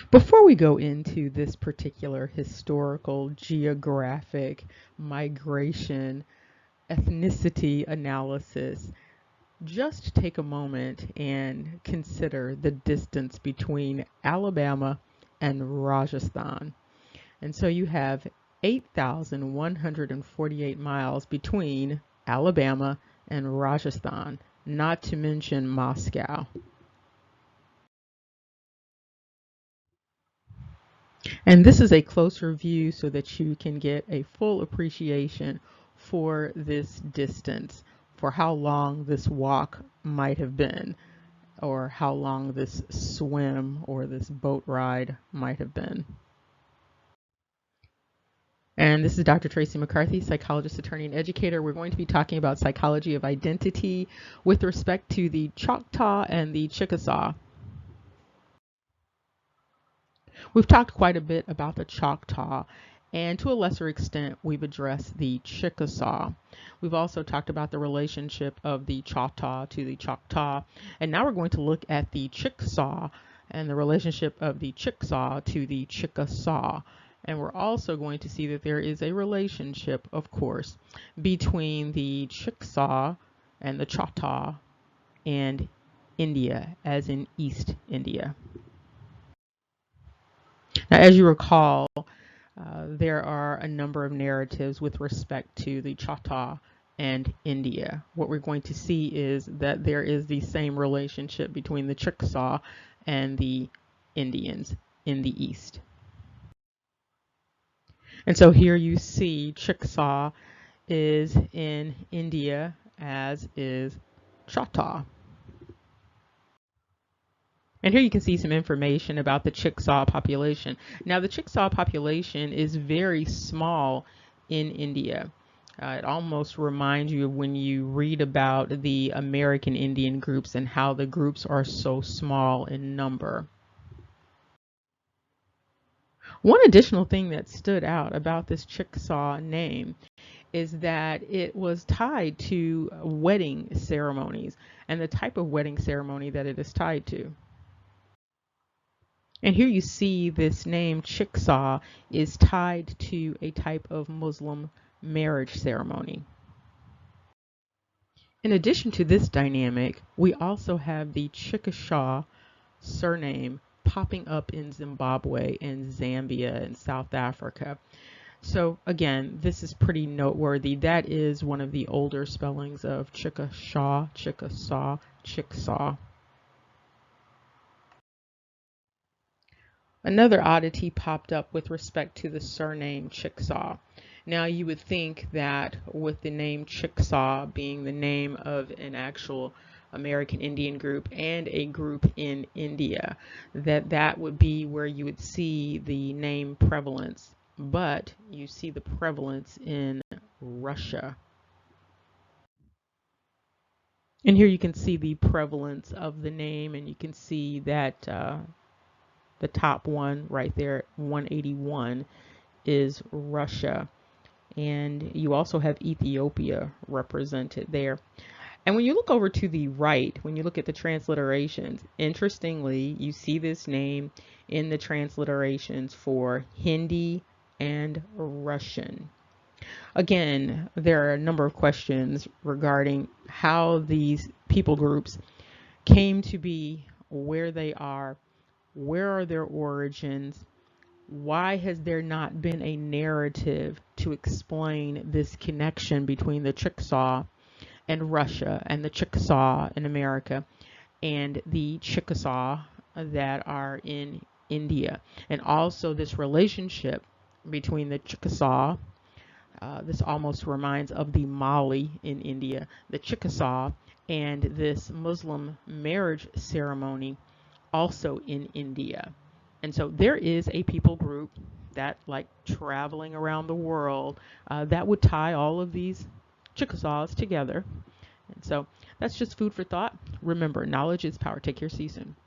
Before we go into this particular historical, geographic, migration, ethnicity analysis, just take a moment and consider the distance between Alabama and Rajasthan. And so you have 8,148 miles between Alabama and Rajasthan, not to mention Moscow. And this is a closer view so that you can get a full appreciation for this distance, for how long this walk might have been, or how long this swim or this boat ride might have been. And this is Dr. Tracy McCarthy, psychologist, attorney, and educator. We're going to be talking about psychology of identity with respect to the Choctaw and the Chickasaw. We've talked quite a bit about the Choctaw, and to a lesser extent, we've addressed the Chickasaw. We've also talked about the relationship of the Choctaw to the Choctaw, and now we're going to look at the Chicksaw and the relationship of the Chicksaw to the Chickasaw. And we're also going to see that there is a relationship, of course, between the Chicksaw and the Choctaw and India, as in East India. Now, as you recall, there are a number of narratives with respect to the Choctaw and India. What we're going to see is that there is the same relationship between the Chickasaw and the Indians in the East. And so here you see Chicksaw is in India, as is Choctaw. And here you can see some information about the Chicksaw population. Now, the Chicksaw population is very small in India. It almost reminds you of when you read about the American Indian groups and how the groups are so small in number. One additional thing that stood out about this Chicksaw name is that it was tied to wedding ceremonies and the type of wedding ceremony that it is tied to. And here you see this name Chicksaw is tied to a type of Muslim marriage ceremony. In addition to this dynamic, we also have the CHIKASHA surname popping up in Zimbabwe and Zambia and South Africa. So again, this is pretty noteworthy. That is one of the older spellings of CHIKASHA, CHIKASAW, CHIKSAW. Another oddity popped up with respect to the surname Chicksaw. Now you would think that with the name Chicksaw being the name of an actual American Indian group and a group in India, that would be where you would see the name prevalence, but you see the prevalence in Russia. And here you can see the prevalence of the name, and you can see that the top one right there, 181, is Russia. And you also have Ethiopia represented there. And when you look over to the right, when you look at the transliterations, interestingly, you see this name in the transliterations for Hindi and Russian. Again, there are a number of questions regarding how these people groups came to be where they are. Where are their origins? Why has there not been a narrative to explain this connection between the Chicksaw and Russia and the Chickasaw in America and the Chickasaw that are in India? And also this relationship between the Chickasaw, this almost reminds of the Mali in India, the Chickasaw, and this Muslim marriage ceremony also in India. And so there is a people group that, like traveling around the world, that would tie all of these Chickasaws together. And so that's just food for thought. Remember, knowledge is power. Take care. See you soon.